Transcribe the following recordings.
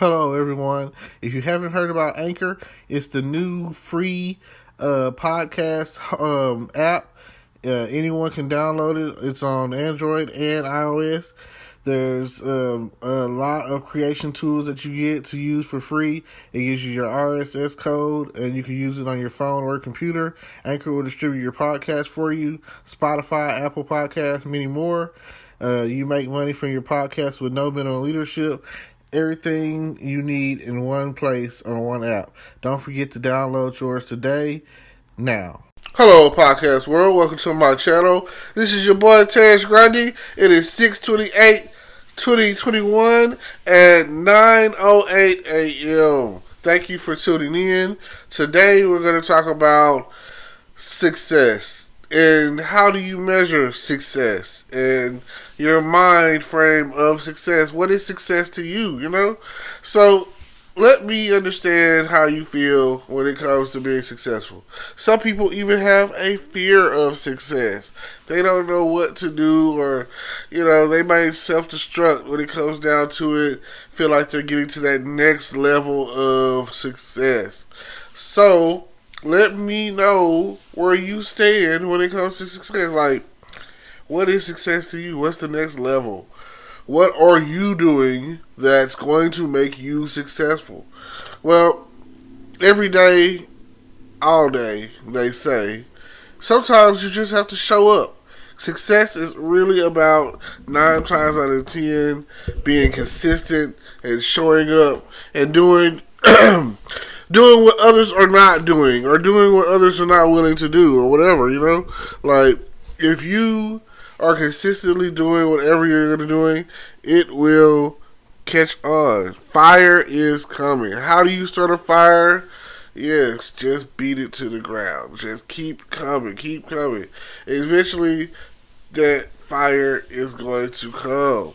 Hello, everyone. If you haven't heard about Anchor, it's the new free podcast app. Anyone can download it. It's on Android and iOS. There's a lot of creation tools that you get to use for free. It gives you your RSS code, and you can use it on your phone or computer. Anchor will distribute your podcast for you. Spotify, Apple Podcasts, many more. You make money from your podcast with no minimum leadership. Everything you need in one place on one app. Don't forget to download yours today, now. Hello, podcast world. Welcome to my channel. This is your boy, Terrence Grundy. It is 6/28/2021 at 9:08 a.m. Thank you for tuning in. Today, we're going to talk about success. And how do you measure success? And your mind frame of success. What is success to you, So, let me understand how you feel when it comes to being successful. Some people even have a fear of success. They don't know what to do, or, they might self-destruct when it comes down to it. Feel like they're getting to that next level of success. So, let me know where you stand when it comes to success. Like, what is success to you? What's the next level? What are you doing that's going to make you successful? Well, every day, all day, they say, sometimes you just have to show up. Success is really about 9 times out of 10 being consistent and showing up and doing doing what others are not doing, or doing what others are not willing to do, or whatever, Like, if you are consistently doing whatever you're doing, it will catch on. Fire is coming. How do you start a fire? Yes, just beat it to the ground. Just keep coming, keep coming. Eventually, that fire is going to come.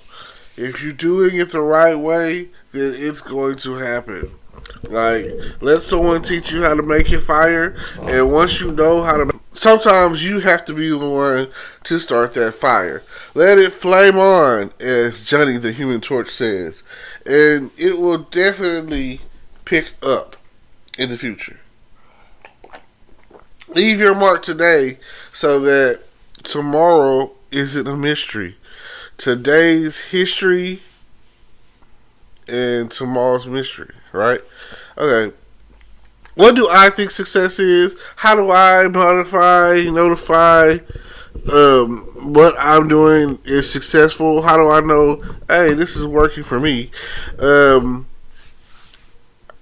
If you're doing it the right way, then it's going to happen. Like, let someone teach you how to make a fire, and once you know how to, sometimes you have to be the one to start that fire. Let it flame on, as Johnny the Human Torch says, and it will definitely pick up in the future. Leave your mark today so that tomorrow isn't a mystery. Today's history and tomorrow's mystery, right? Okay. What do I think success is? How do I notify what I'm doing is successful? How do I know, hey, this is working for me? All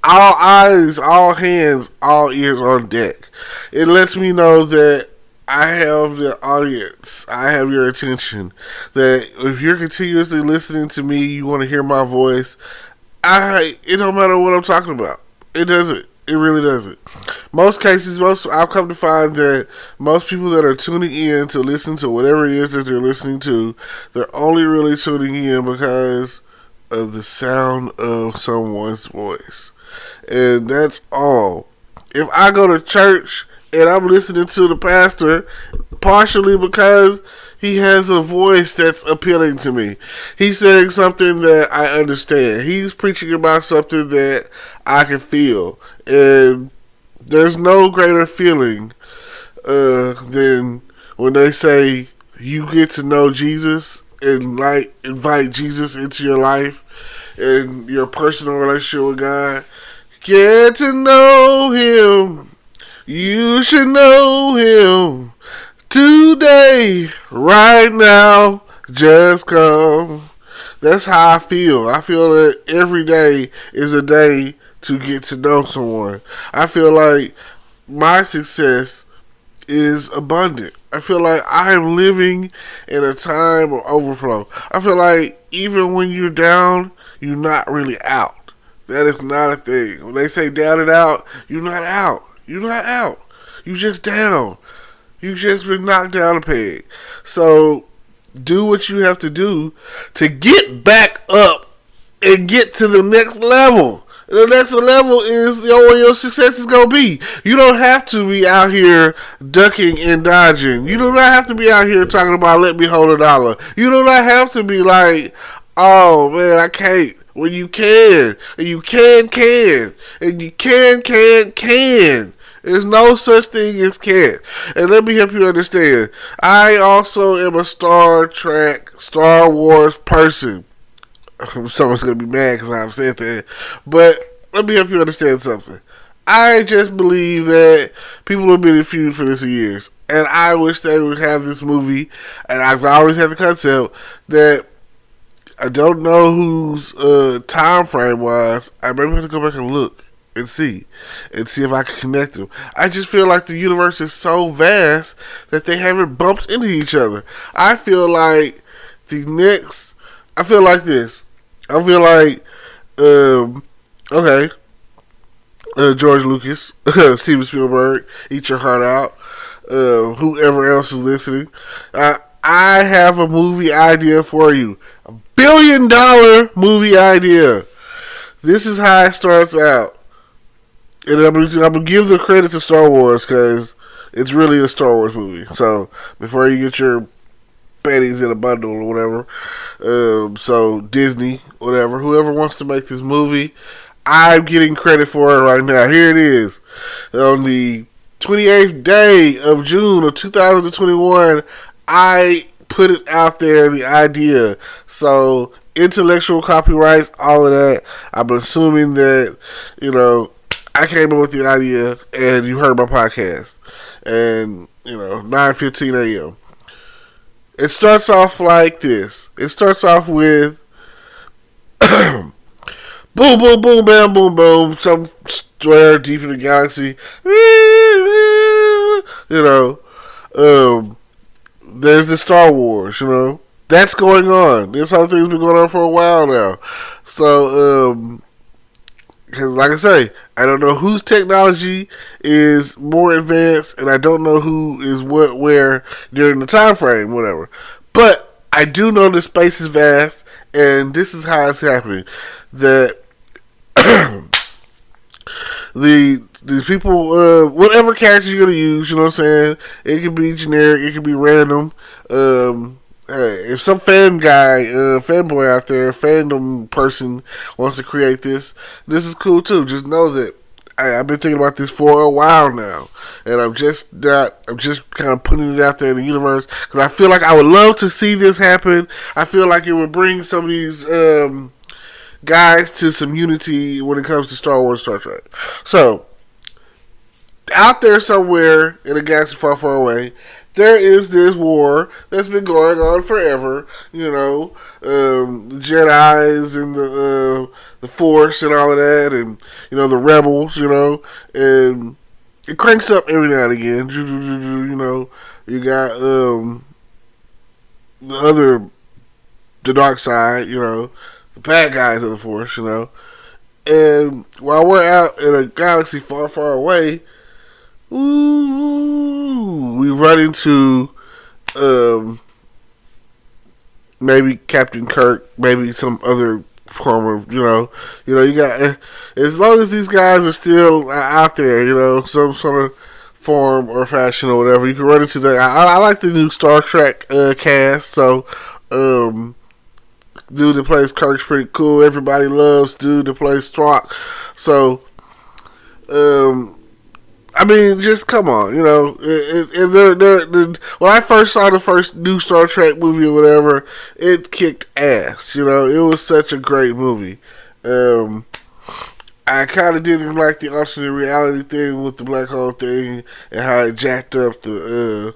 eyes, all hands, all ears on deck. It lets me know that I have the audience. I have your attention. That if you're continuously listening to me, you want to hear my voice, it don't matter what I'm talking about. It doesn't. It really doesn't. Most cases, I've come to find that most people that are tuning in to listen to whatever it is that they're listening to, they're only really tuning in because of the sound of someone's voice. And that's all. If I go to church and I'm listening to the pastor, partially because he has a voice that's appealing to me. He's saying something that I understand. He's preaching about something that I can feel. And there's no greater feeling than when they say you get to know Jesus and invite Jesus into your life and your personal relationship with God. Get to know Him. You should know Him today, right now, just come. That's how I feel. I feel that every day is a day to get to know someone. I feel like my success is abundant. I feel like I am living in a time of overflow. I feel like even when you're down, you're not really out. That is not a thing. When they say down and out, you're not out. You're not out. You just down. You just been knocked down a peg. So do what you have to do to get back up and get to the next level. The next level is where your success is going to be. You don't have to be out here ducking and dodging. You do not have to be out here talking about let me hold $1. You do not have to be like, oh man, I can't. when you can, and you can, and you can. There's no such thing as can't. And let me help you understand. I also am a Star Trek, Star Wars person. Someone's going to be mad because I've said that. But let me help you understand something. I just believe that people have been in feud for this for years. And I wish they would have this movie. And I've always had the concept that I don't know whose time frame was. I maybe have to go back and look and see if I can connect them. I just feel like the universe is so vast that they haven't bumped into each other. I feel like I feel like this. I feel like, okay, George Lucas, Steven Spielberg, eat your heart out. Whoever else is listening, I have a movie idea for you. $1 billion movie idea. This is how it starts out. And I'm gonna give the credit to Star Wars because it's really a Star Wars movie. So before you get your panties in a bundle or whatever, so Disney, whatever, whoever wants to make this movie, I'm getting credit for it right now. Here it is. On the 28th day of June of 2021, I put it out there, the idea. So intellectual copyrights, all of that. I'm assuming that, I came up with the idea and you heard my podcast. And, 9:15 a.m. It starts off like this. It starts off with boom, boom, boom, bam, boom, boom. Somewhere deep in the galaxy. There's the Star Wars, That's going on. This whole thing's been going on for a while now. So, because like I say, I don't know whose technology is more advanced, and I don't know who is what, where during the time frame, whatever. But I do know the space is vast, and this is how it's happening. That these people, whatever character you're gonna use, you know what I'm saying? It can be generic, it can be random. If some fanboy out there, fandom person wants to create this is cool too. Just know that I've been thinking about this for a while now, and I'm just kind of putting it out there in the universe because I feel like I would love to see this happen. I feel like it would bring some of these guys to some unity when it comes to Star Wars, Star Trek. So, out there somewhere in a galaxy far, far away, there is this war that's been going on forever. The Jedi's and the Force and all of that, and the rebels. And it cranks up every now and again. You got the dark side. The bad guys of the Force. And while we're out in a galaxy far, far away, we run into maybe Captain Kirk, maybe some other form of, you got, as long as these guys are still out there, some sort of form or fashion or whatever, you can run into that. I like the new Star Trek cast, so dude that plays Kirk's pretty cool. Everybody loves dude that plays Spock. So, I mean, just come on, when I first saw the first new Star Trek movie or whatever, it kicked ass. It was such a great movie. I kind of didn't like the alternate reality thing with the black hole thing and how it jacked up the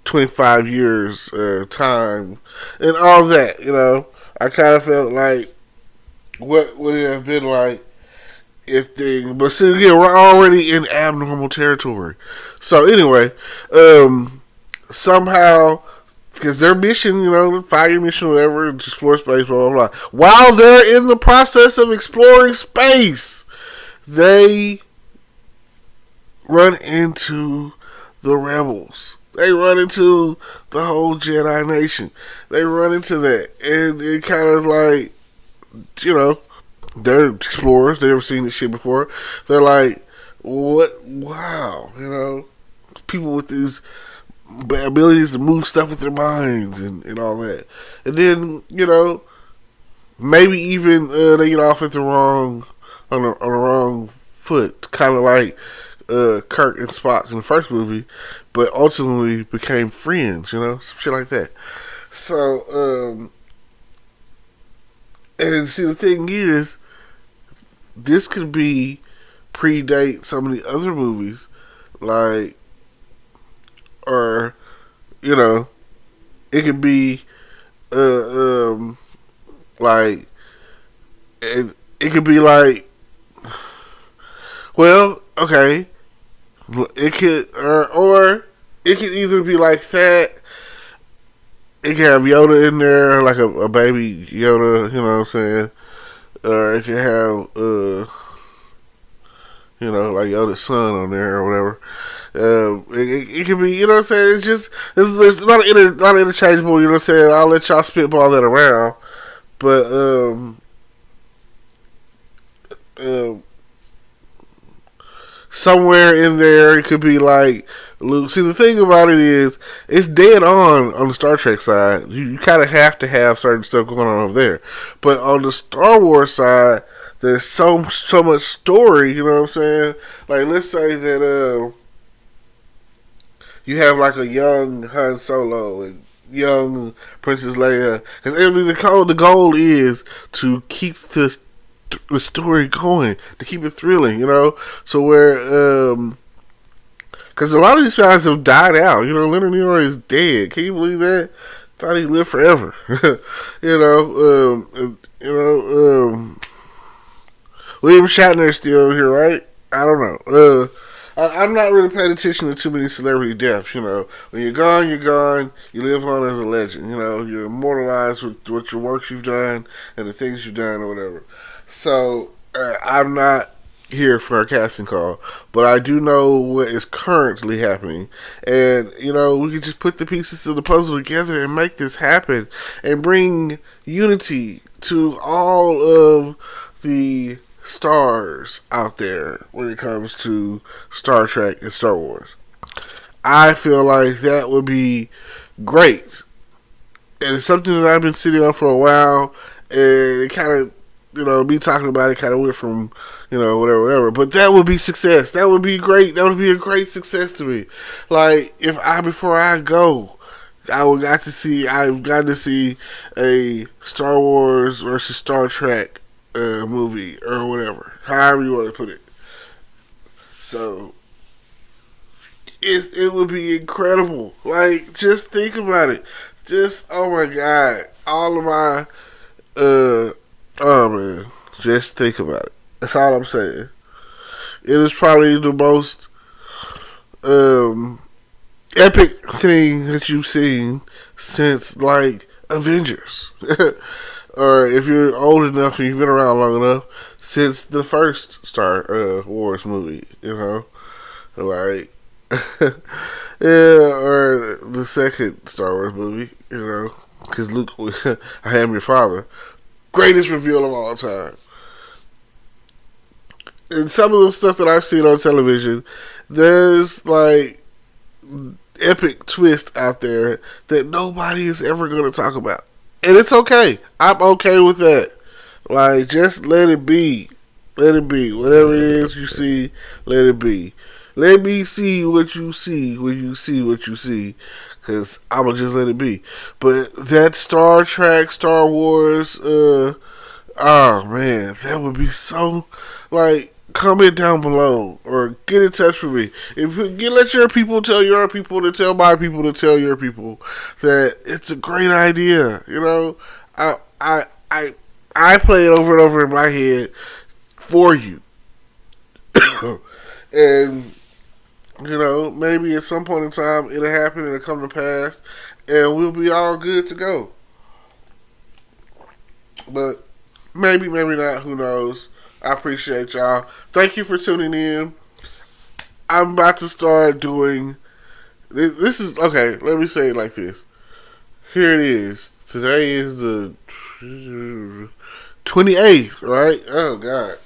25 years time and all that. I kind of felt like what would it have been like but see, again, we're already in abnormal territory. So anyway, somehow, because their mission, 5-year mission, whatever, to explore space, blah, blah, blah. While they're in the process of exploring space, they run into the rebels. They run into the whole Jedi Nation. They run into that. And it kind of like, they're explorers. They've never seen this shit before. They're like, what? Wow. People with these abilities to move stuff with their minds and all that. And then, maybe even they get off at the wrong on the wrong foot, kind of like Kirk and Spock in the first movie, but ultimately became friends. Some shit like that. So, and see, the thing is, this could be predate some of the other movies, like, or it could be, like, it could be like, well, okay, it could, or it could either be like that. It can have Yoda in there, like a baby Yoda, you know what I'm saying? Or it can have, like Yoda's son on there or whatever. It can be, you know what I'm saying? It's just, there's a lot of interchangeable, you know what I'm saying? I'll let y'all spitball that around. But, somewhere in there, it could be like Luke. See, the thing about it is, it's dead on the Star Trek side. You kind of have to have certain stuff going on over there. But on the Star Wars side, there's so much story. You know what I'm saying? Like, let's say that you have like a young Han Solo and young Princess Leia, because the goal is to keep the story going, to keep it thrilling, So where, because a lot of these guys have died out. Leonard Nimoy is dead. Can you believe that? Thought he lived forever. William Shatner is still here, right? I don't know. I'm not really paying attention to too many celebrity deaths. When you're gone, you're gone. You live on as a legend. You're immortalized with what your works you've done and the things you've done or whatever. So, I'm not here for a casting call, but I do know what is currently happening. And, we can just put the pieces of the puzzle together and make this happen and bring unity to all of the stars out there when it comes to Star Trek and Star Wars. I feel like that would be great. And it's something that I've been sitting on for a while, and it kind of, me talking about it kind of went from, whatever. But that would be success. That would be great. That would be a great success to me. Like, before I go, I've got to see a Star Wars versus Star Trek movie or whatever, however you want to put it. So it would be incredible. Like, just think about it. Just, oh my God, all of my oh man, just think about it. That's all I'm saying. It is probably the most epic thing that you've seen since, like, Avengers. Or if you're old enough and you've been around long enough, since the first Star Wars movie, like, yeah, or the second Star Wars movie, because Luke, I am your father, greatest reveal of all time. And some of the stuff that I've seen on television, there's like epic twist out there that nobody is ever going to talk about. And it's okay. I'm okay with that. Like, just let it be. Let it be. Whatever it is you see, let it be. Let me see what you see when you see what you see. Because I'm going to just let it be. But that Star Trek, Star Wars, oh man, that would be so, like, comment down below or get in touch with me. If you let your people to tell my people to tell your people that it's a great idea. I play it over and over in my head for you. And maybe at some point in time it'll happen and it'll come to pass and we'll be all good to go. But maybe not, who knows. I appreciate y'all. Thank you for tuning in. I'm about to start doing this is okay, let me say it like this. Here it is. Today is the 28th, right? Oh God.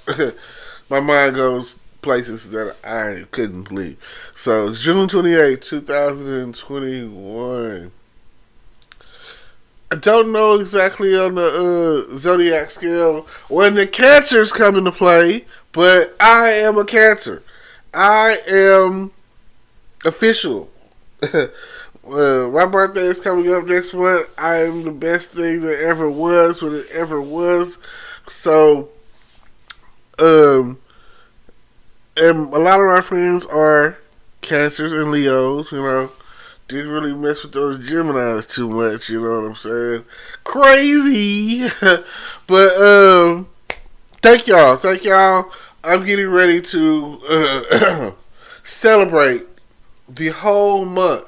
My mind goes places that I couldn't believe. So June 28th, 2021. I don't know exactly on the zodiac scale when the cancers come into play, but I am a Cancer. I am official. My birthday is coming up next month. I am the best thing there ever was when it ever was. So, and a lot of my friends are Cancers and Leos, you know. Didn't really mess with those Geminis too much, you know what I'm saying? Crazy! But, thank y'all. I'm getting ready to celebrate the whole month.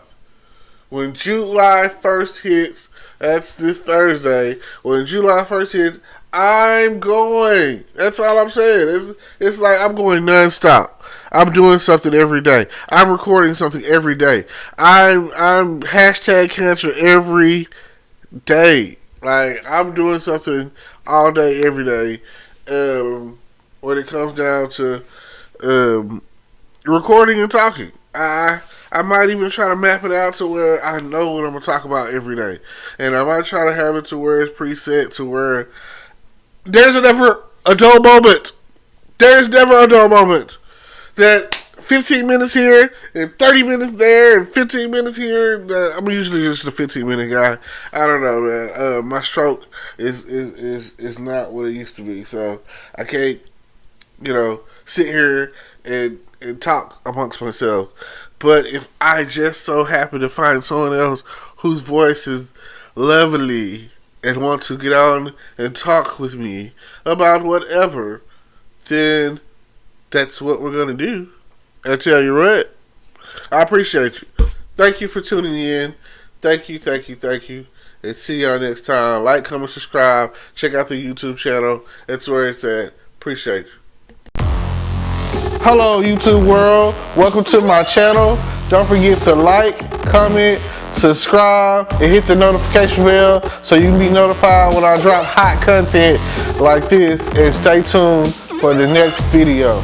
When July 1st hits, that's this Thursday. When July 1st hits, I'm going. That's all I'm saying. It's like I'm going nonstop. I'm doing something every day. I'm recording something every day. I'm hashtag Cancer every day. Like I'm doing something all day, every day. When it comes down to recording and talking, I might even try to map it out to where I know what I'm gonna talk about every day, and I might try to have it to where it's preset to where there's never a dull moment. There's never a dull moment. That 15 minutes here and 30 minutes there and 15 minutes here. I'm usually just a 15-minute guy. I don't know, man. My stroke is not what it used to be, so I can't, sit here and talk amongst myself. But if I just so happen to find someone else whose voice is lovely and want to get on and talk with me about whatever, then that's what we're going to do. I tell you what, I appreciate you. Thank you for tuning in. Thank you. And see y'all next time. Like, comment, subscribe. Check out the YouTube channel. That's where it's at. Appreciate you. Hello, YouTube world. Welcome to my channel. Don't forget to like, comment, subscribe, and hit the notification bell so you can be notified when I drop hot content like this. And stay tuned for the next video.